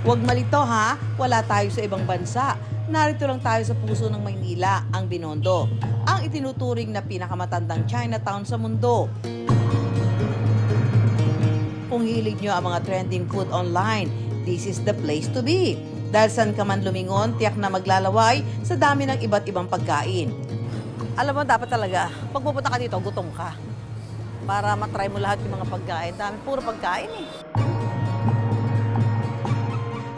Huwag malito ha, wala tayo sa ibang bansa. Narito lang tayo sa puso ng Maynila, ang Binondo, ang itinuturing na pinakamatandang Chinatown sa mundo. Kung hilig nyo ang mga trending food online, this is the place to be. Dahil saan ka man lumingon, tiyak na maglalaway sa dami ng iba't ibang pagkain. Alam mo, dapat talaga, pag pupunta ka dito, gutom ka. Para matry mo lahat yung mga pagkain. Dami, puro pagkain eh.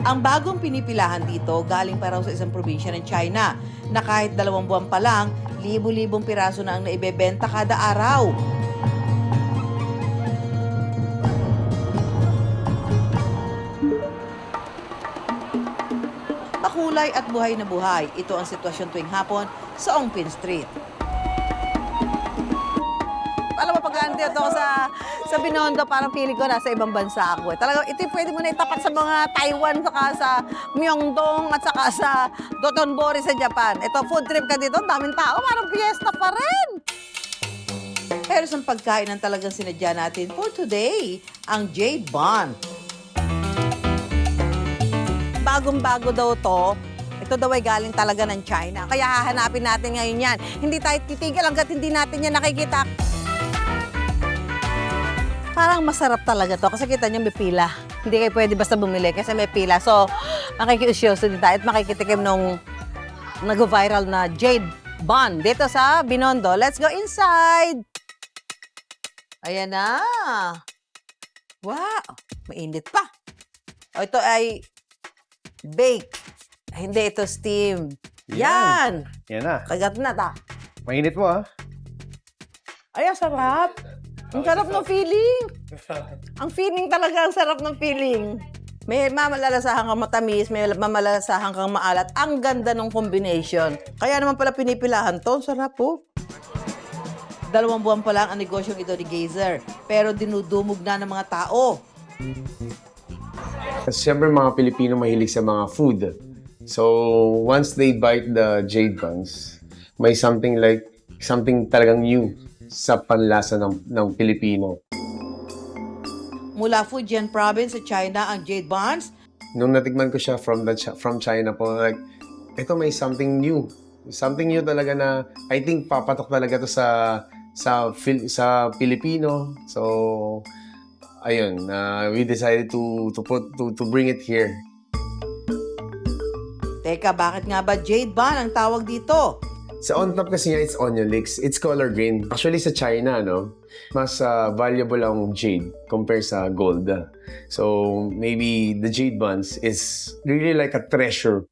Ang bagong pinipilahan dito galing pa raw sa isang probinsya ng China na kahit 2 buwan pa lang, libo-libong piraso na ang naibebenta kada araw. Makulay at buhay na buhay, ito ang sitwasyon tuwing hapon sa Ongpin Street. Alam mo, pag nandito ako sa Binondo, parang feeling ko nasa ibang bansa ako. Talagang ito pwede mo na itapat sa mga Taiwan, saka sa Myeongdong, at saka sa Dotonbori sa Japan. Ito, food trip ka dito, daming tao, parang fiesta pa rin. Pero sa pagkain ang talagang sinadya natin for today, ang Jade Bun. Bagong-bago daw to. Ito daw ay galing talaga ng China. Kaya hahanapin natin ngayon yan. Hindi tayo titigil hanggat hindi natin yan nakikita. Parang masarap talaga to kasi kita niyo may pila. Hindi kayo pwede basta bumili kasi may pila. So, makikiusyoso din tayo at makikitikim nung nag-viral na Jade Bun dito sa Binondo. Let's go inside! Ayan na! Wow! Mainit pa! O, ito ay bake. Ay, hindi, ito steam. Yan! Yan na. Kagat na ta. Mainit mo, ha? Ay, ang sarap! Ang sarap ng feeling. Ang feeling talaga, ang sarap ng feeling. May mamalalasahan kang matamis, may mamalalasahan kang maalat. Ang ganda ng combination. Kaya naman pala pinipilahan to. Ang sarap po. 2 buwan pa lang ang negosyong ito ni Geyser. Pero dinudumog na ng mga tao. Kasi siyempre mga Pilipino mahilig sa mga food. So, once they bite the jade buns, may something talagang new sa panlasa ng Pilipino. Mula Fujian province sa China ang Jade Buns. Nung natikman ko siya from China po, like, ito may something new. Something new talaga na I think papatok talaga to sa Pilipino. So, ayun, we decided to bring it here. Teka, bakit nga ba Jade Bun ang tawag dito? Sa on top kasi niya, it's onion leeks. It's color green. Actually, sa China, no, mas valuable ang jade compare sa gold. So, maybe the jade buns is really like a treasure.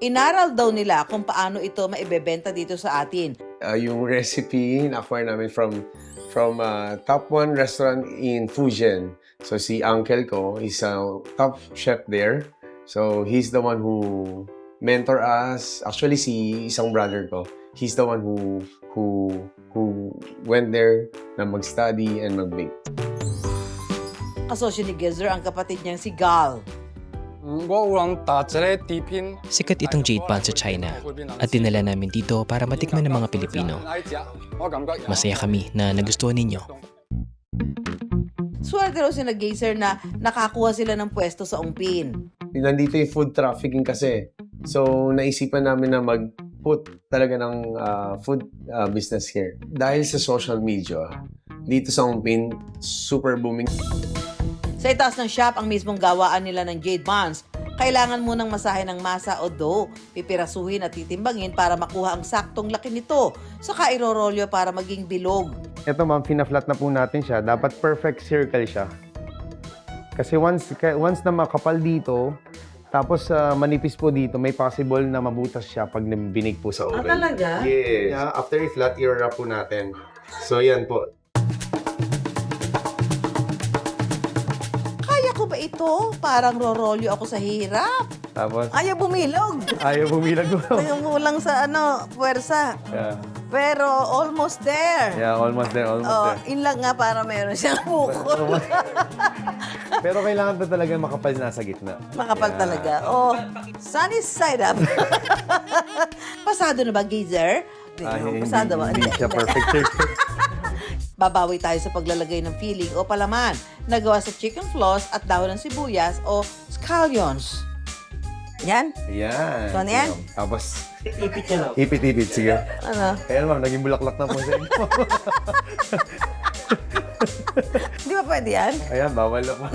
Inaral daw nila kung paano ito maibebenta dito sa atin. Yung recipe, na-acquire namin from top 1 restaurant in Fujian. So, si uncle ko is a top chef there. So, he's the one who mentor us. Actually, si isang brother ko, he's the one who went there na mag-study and mag-bake. Kasosyo ni Geyser ang kapatid niyang si Gal. Sikat itong jade bun sa China at dinala namin dito para matikman ng mga Pilipino. Masaya kami na nagustuhan ninyo. Swerte raw si Geyser na nakakuha sila ng pwesto sa Ongpin. Nandito yung food trafficking kasi. So, naisipan namin na mag-put talaga ng food business here. Dahil sa social media, dito sa Ongpin, super booming. Sa itaas ng shop, ang mismong gawaan nila ng Jade Buns. Kailangan munang masahe ng masa o dough, pipirasuhin at titimbangin para makuha ang saktong laki nito. Saka irorolyo para maging bilog. Ito ma'am, fina-flat na po natin siya. Dapat perfect circle siya. Kasi once na makapal dito, tapos manipis po dito, may possible na mabutas siya pag binig po sa oven. Talaga? Yes. Yeah, after i-flat, i-wrap po natin. So yan po. Kaya ko ba ito? Parang rorolyo ako sa hirap. Tapos, Ayaw bumilog. ayaw bumilag mo. Kulang sa puwersa. Yeah. Pero almost there. Yeah, almost there, almost Oh, there. in lang nga para meron siyang bukol. Pero kailangan pa talaga makapal na sa gitna. Makapal talaga. Oh, sunny side up. Pasado na ba, Geyser? Ay, Pasado ba? hindi siya perfect circle. Babawi tayo sa paglalagay ng filling o palaman na gawa sa chicken floss at dahon ng sibuyas o scallions. Yan. Yan. So, ano yan? Tapos, ipit-ipit. Sige. Ano? Ayan ma'am, naging bulaklak na po sa inyo. Di ba pwede yan? Ayan, bawal na po.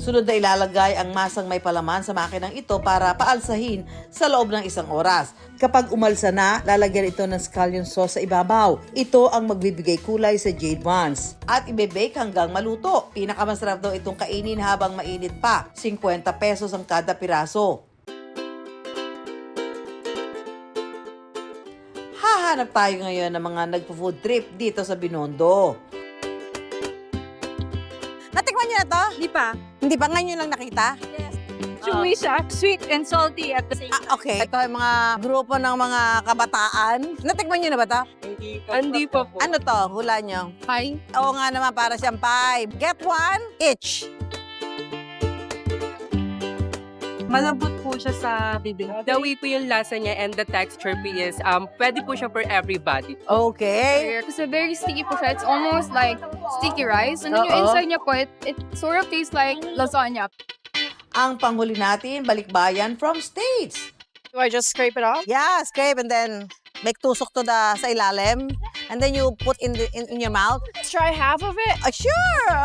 Sunod na ilalagay ang masang may palaman sa makinang ito para paalsahin sa loob ng 1 oras. Kapag umalsa na, lalagyan ito ng scallion sauce sa ibabaw. Ito ang magbibigay kulay sa jade buns. At ibe-bake hanggang maluto. Pinakamasarap daw itong kainin habang mainit pa. 50 pesos ang kada piraso. Hahanap tayo ngayon ng mga nagpo-food trip dito sa Binondo. Natikman niyo na to? Di pa. Hindi ba ngayon lang nakita? Chewy siya. Sweet and salty at the same time. Okay. Ito yung mga grupo ng mga kabataan. Natikman niyo na ba to? Hindi pa po. Ano to? Hula niyo. Pie? Oo nga naman, para siyang pie. Get one each. Malambot po siya sa bibig. Dawi po yung lasa niya and the texture po is, pwede po siya for everybody. Okay. Kasi very sticky po siya. It's almost like sticky rice. And then yung inside niya po, it sort of tastes like lasagna. Ang panghuli natin, balikbayan from States. Do I just scrape it off? Yeah, scrape and then make tusok to the sa ilalim. And then you put in your mouth. Let's try half of it. Sure!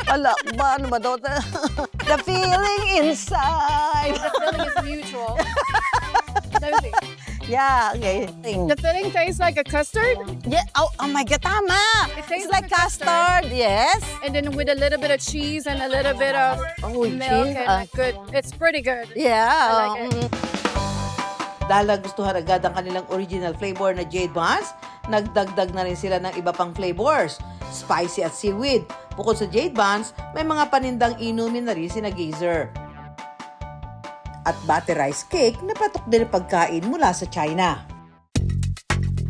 Wala ba? Ano ba daw? The feeling inside. The filling is mutual. Yeah, okay. The filling tastes like a custard. Yeah, oh my God, tama! It It's tastes like like custard, yes. And then with a little bit of cheese and a little bit of Oh, milk cheese, and good. It's pretty good. Yeah. I like it. Dahil nagustuhan agad ang kanilang original flavor na jade buns, nagdagdag na rin sila ng iba pang flavors, spicy at seaweed. Bukod sa jade buns, may mga panindang inumin na rin si Geyser. At butter rice cake na patok din ang pagkain mula sa China.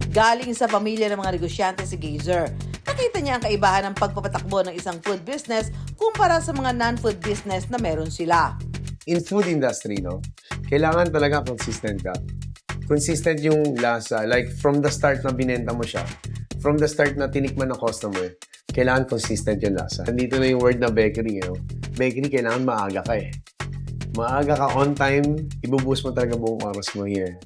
Galing sa pamilya ng mga negosyante si Geyser. Nakita niya ang kaibahan ng pagpapatakbo ng isang food business kumpara sa mga non-food business na meron sila. In food industry, no, kailangan talaga consistent ka. Consistent yung lasa. Like, from the start na binenta mo siya, from the start na tinikman ng customer, kailangan consistent yung lasa. Nandito na yung word na bakery, you know. Bakery, kailangan maaga ka eh. Maaga ka on time, ibubuhos mo talaga buong oras mo here.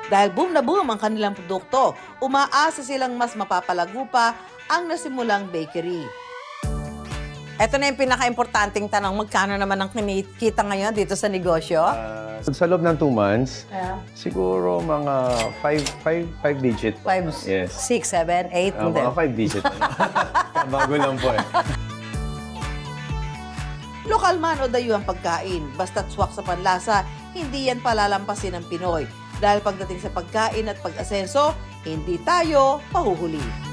Dahil boom na boom ang kanilang produkto, umaasa silang mas mapapalago pa ang nasimulang bakery. Ito na yung pinaka-importanting tanong, magkano naman ang kinikita ngayon dito sa negosyo? Sa loob ng 2 months, siguro mga 5 digit. 5, Yes. 6, 7, 8, hindi. Mga 5 digit. Bago lang po eh. Lokal man o dayuhang pagkain, basta't swak sa panlasa, hindi yan palalampasin ng Pinoy. Dahil pagdating sa pagkain at pag-asenso, hindi tayo pahuhuli.